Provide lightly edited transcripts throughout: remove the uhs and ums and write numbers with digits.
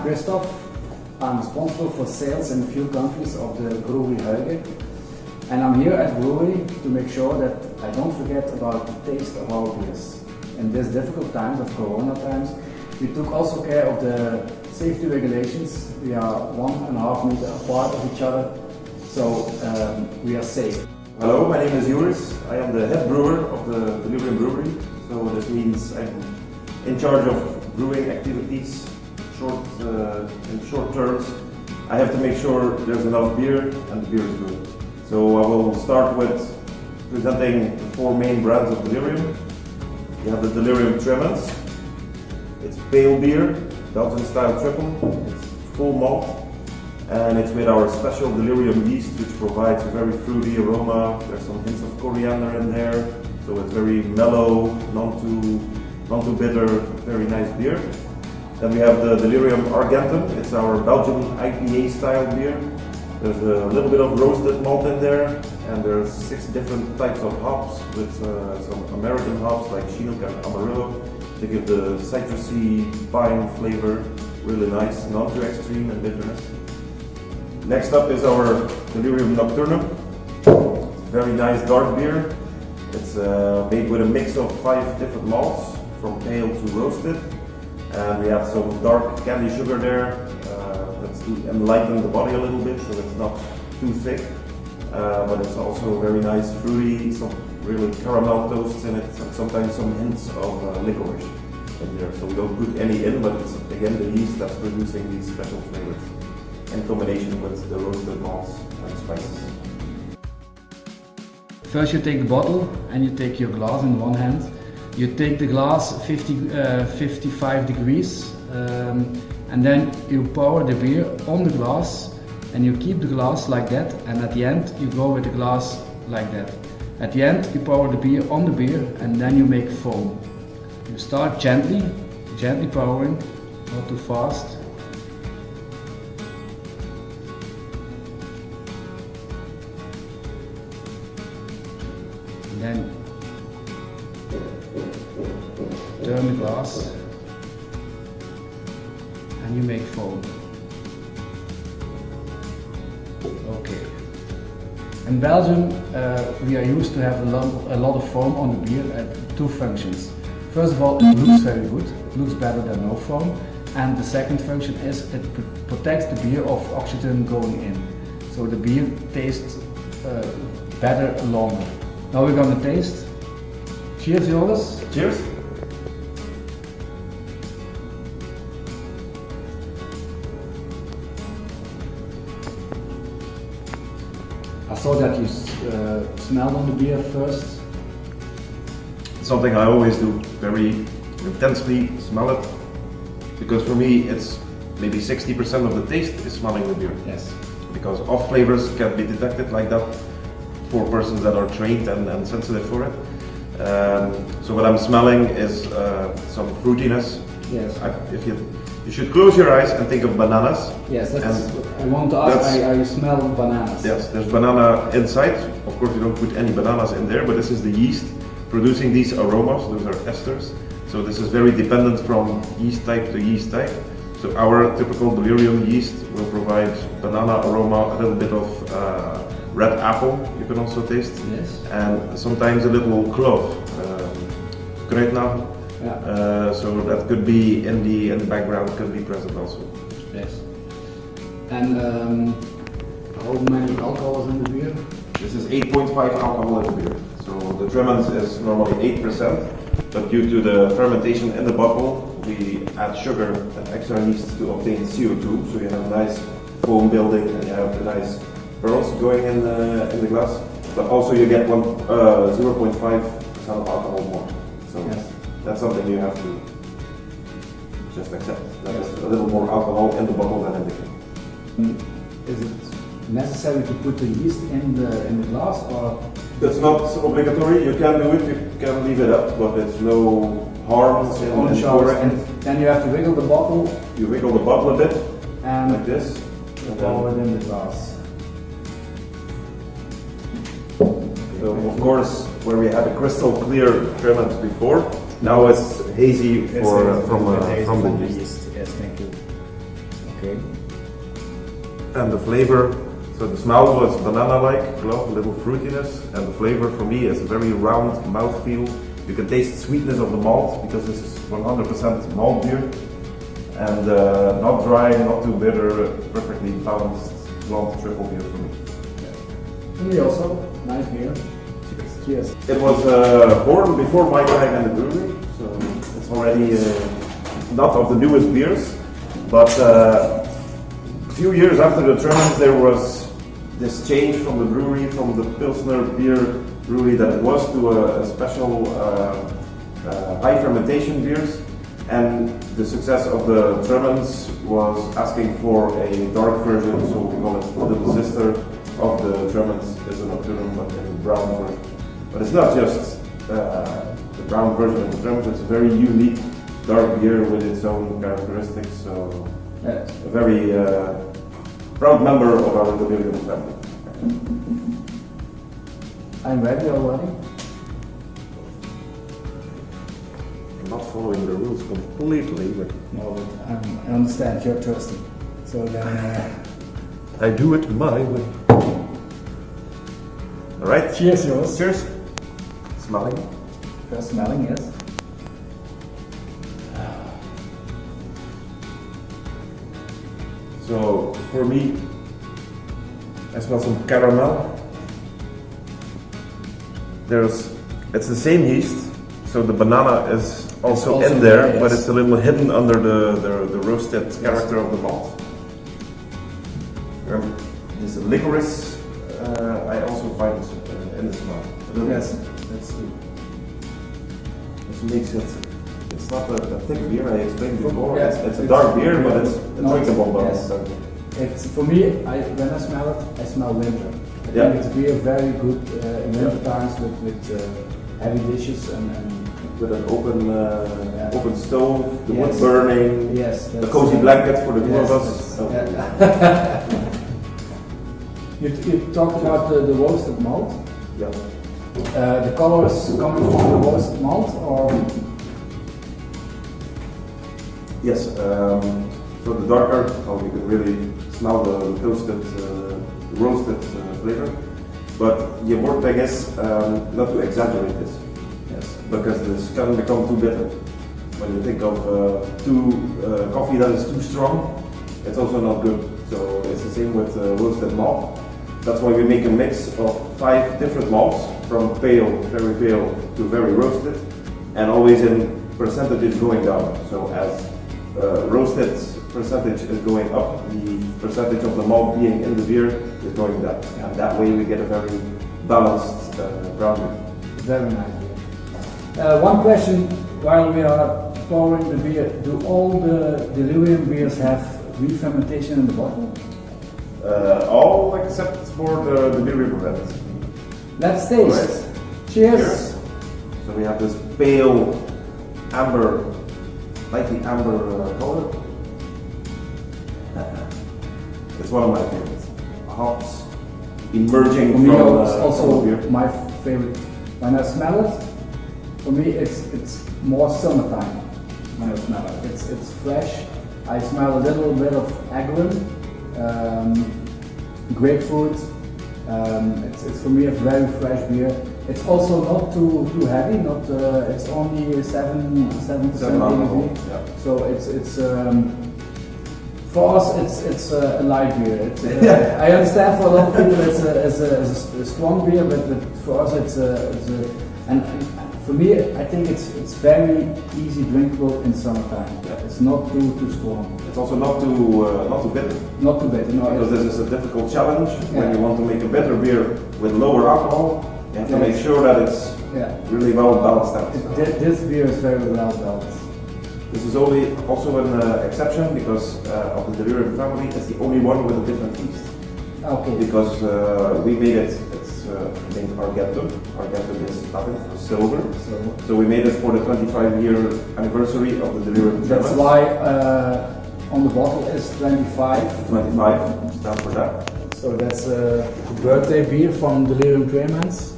Kristof. I'm responsible for sales in a few countries of the brewery Euch. And I'm here at the brewery to make sure that I don't forget about the taste of our beers. In these difficult times of Corona times, we took also care of the safety regulations. We are 1.5 meters apart of each other, so we are safe. Hello, my name is Joris. I am the head brewer of the Delirium brewery. So this means I'm in charge of brewing activities in short terms. I have to make sure there's enough beer and the beer is good. So I will start with presenting the 4 main brands of Delirium. You have the Delirium Tremens. It's pale beer, Belgian style triple. It's full malt, and it's with our special Delirium yeast, which provides a very fruity aroma. There's some hints of coriander in there, so it's very mellow, not too bitter, very nice beer. Then we have the Delirium Argentum. It's our Belgian IPA style beer. There's a little bit of roasted malt in there, and there's 6 different types of hops with some American hops like Chinook and Amarillo to give the citrusy pine flavor, really nice, not too extreme in bitterness. Next up is our Delirium Nocturnum. Very nice dark beer. It's made with a mix of 5 different malts, from pale to roasted. And we have some dark candy sugar there, that's to enlighten the body a little bit, so it's not too thick. But it's also very nice, fruity, some really caramel toasts in it, and sometimes some hints of licorice in there. So we don't put any in, but it's again the yeast that's producing these special flavors in combination with the roasted malts and spices. First you take the bottle and you take your glass in one hand. You take the glass 55 degrees and then you pour the beer on the glass and you keep the glass like that, and at the end you go with the glass like that. At the end you pour the beer on the beer and then you make foam. You start gently pouring, not too fast. And then turn the glass and you make foam. Okay. In Belgium we are used to have a lot of foam on the beer at 2 functions. First of all, it looks very good, it looks better than no foam, and the second function is it protects the beer of oxygen going in, so the beer tastes better longer. Now we're gonna taste. Cheers, Joris. Cheers! I saw that you smelled on the beer first. It's something I always do, very intensely smell it, because for me it's maybe 60% of the taste is smelling the beer. Yes. Because off flavors can be detected like that for persons that are trained and sensitive for it. So what I'm smelling is some fruitiness. Yes. You should close your eyes and think of bananas. Yes, I want to ask, I smell bananas. Yes, there's banana inside. Of course you don't put any bananas in there, but this is the yeast producing these aromas. Those are esters. So this is very dependent from yeast type to yeast type. So our typical Delirium yeast will provide banana aroma, a little bit of red apple you can also taste. Yes. And sometimes a little clove, kruidnagel. Yeah. So that could be in the background, could be present also. Yes. And how many alcohol is in the beer? This is 8.5 alcohol in the beer. So the Tremens is normally 8%, but due to the fermentation in the bottle, we add sugar and extra yeast to obtain CO2. So you have nice foam building and you have the nice pearls going in the glass. But also you get 0.5% of alcohol more. So yes. That's something you have to just accept. There's a little more alcohol in the bottle than in the can. Is it necessary to put the yeast in the glass, or? It's not obligatory. You can do it. You can leave it up, but there's no harm in pouring. And then you have to wiggle the bottle. You wiggle the bottle a bit, and like this. Pour it in the glass. So of course, where we had a crystal clear Tremens before, now it's hazy from the yeast. Yes, thank you. Okay. And the flavor, so the smell was banana-like, a little fruitiness, and the flavor for me is a very round mouthfeel. You can taste sweetness of the malt because this is 100% malt beer, and not dry, not too bitter, perfectly balanced blonde triple beer for me. For me also, nice beer. Cheers. It was born before my time in the brewery, so it's already not of the newest beers, but a few years after the Tremens there was this change from the brewery, from the Pilsner beer brewery that it was, to a special high fermentation beers, and the success of the Tremens was asking for a dark version, so we call it the little sister of the Tremens is a Nocturnum, but in a brown version. But it's not just the brown version of the Tremens, it's a very unique dark beer with its own characteristics, so Yes. a very proud member of our Delirium family. I'm ready already. I'm not following the rules completely, but No, but I understand you're thirsty. So then, I do it my way. All right. cheers, Joris. Cheers. Smelling. First smelling, yes. So for me, I smell some caramel. It's the same yeast, so the banana is also in there, yes. but it's a little hidden under the roasted character of the malt. This licorice, I also find in the smell. Yes, that's true. This makes it. It's not a thick beer. I explained before. Yes, it's a dark beer, but it's a not- drinkable one. yes. So. It's for me. When I smell it, I smell winter. I Yeah. think it's beer very good in winter times with heavy dishes and With an open Yeah. open stove, the wood Yes. burning, yes, the cozy blanket for the two yes, of us. that's- So, yeah. You talked about the roasted malt. yeah. The color is coming from the roasted malt, or Yes. So the darker, you can really smell the toasted, roasted flavor. But the important thing is not to exaggerate this. yes, Because this can become too bitter. When you think of coffee that is too strong, it's also not good. So it's the same with roasted malt. That's why we make a mix of 5 different malts, from pale, very pale, to very roasted, and always in percentages going down. So as roasted percentage is going up, the percentage of the malt being in the beer is going down. And that way we get a very balanced brown beer. very nice beer. One question while we are pouring the beer: do all the Delirium beers have re-fermentation in the bottle? All except for the Biere brand. Let's taste. Alright. Cheers. So we have this pale amber, lightly amber color. It's one of my favorites. Hops emerging For me, from it's from also the beer. my favorite. When I smell it, for me it's more summertime. When I smell it, it's fresh. I smell a little bit of agrin, grapefruit. It's for me a very fresh beer. It's also not too heavy. Not it's only 7% alcohol, ABV. yeah. So it's for us it's a light beer. It's, I understand for a lot of people it's a strong beer, but for us it's a and for me I think it's very easy drinkable in summertime. Yeah. It's not too strong. It's also not too bitter, Not too bad, no. because this is a difficult challenge. When Yeah. you want to make a better beer with lower alcohol, you have to Yes. make sure that it's Yeah. really well balanced out. This beer is very well balanced. This is also an exception because of the Delirium family. It's the only one with a different yeast. Okay. Because we made it. It's named Argentum. Argentum is Latin for silver. So we made it for the 25-year anniversary of the Delirium Tremens. That's why on the bottle is 25. 25 stands for that. So that's a birthday beer from Delirium Tremens.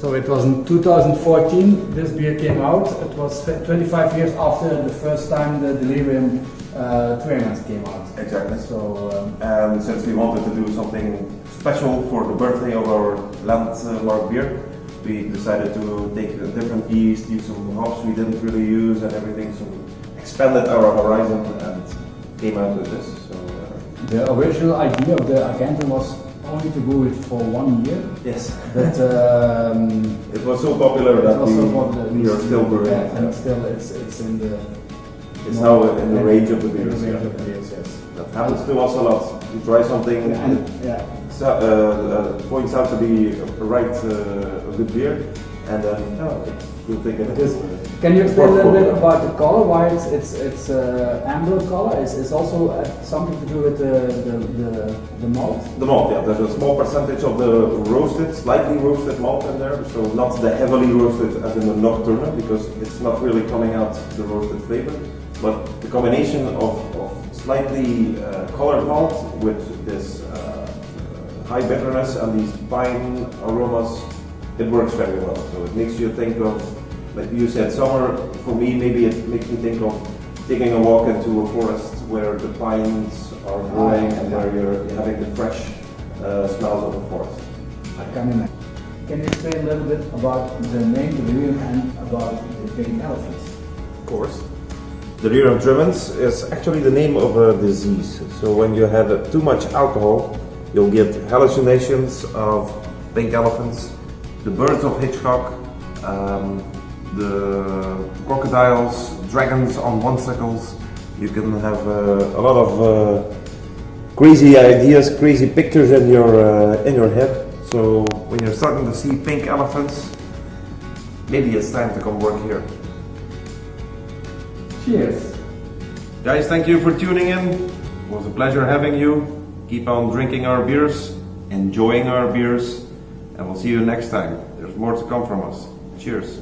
So it was in 2014 this beer came out. It was 25 years after the first time the Delirium Tremens came out. Exactly. So And since we wanted to do something special for the birthday of our landmark beer, we decided to take a different yeast, use some hops we didn't really use and everything, so expanded our horizon and came out with this. So, the original idea of the Argentum was only to brew it for 1 year. yes. But it was so popular that we are still brewing it. Yeah, and still it's in the... It's now in the range of the beers. Range of the beers, yes. That happens to us a lot. You try something and it points out to be a good beer, and then you'll think it is. Can you explain a little bit about the color? Why it's amber color? Is also something to do with the malt? The malt, yeah. There's a small percentage of the roasted, slightly roasted malt in there, so not the heavily roasted as in the Nocturnum, because it's not really coming out the roasted flavor. But the combination of slightly colored malt with this high bitterness and these pine aromas, it works very well. So it makes you think of, like you said, summer. For me, maybe it makes me think of taking a walk into a forest where the pines are growing and where you're having the fresh smells of the forest. I can imagine. Can you explain a little bit about the name Delirium and about the pink elephants? Of course. Delirium Tremens is actually the name of a disease. So when you have too much alcohol, you'll get hallucinations of pink elephants, the birds of Hitchcock, the crocodiles, dragons on bicycles. You can have a lot of crazy ideas, crazy pictures in your head. So when you're starting to see pink elephants, maybe it's time to come work here. Cheers! Guys, thank you for tuning in. It was a pleasure having you. Keep on drinking our beers, enjoying our beers, and we'll see you next time. There's more to come from us. Cheers.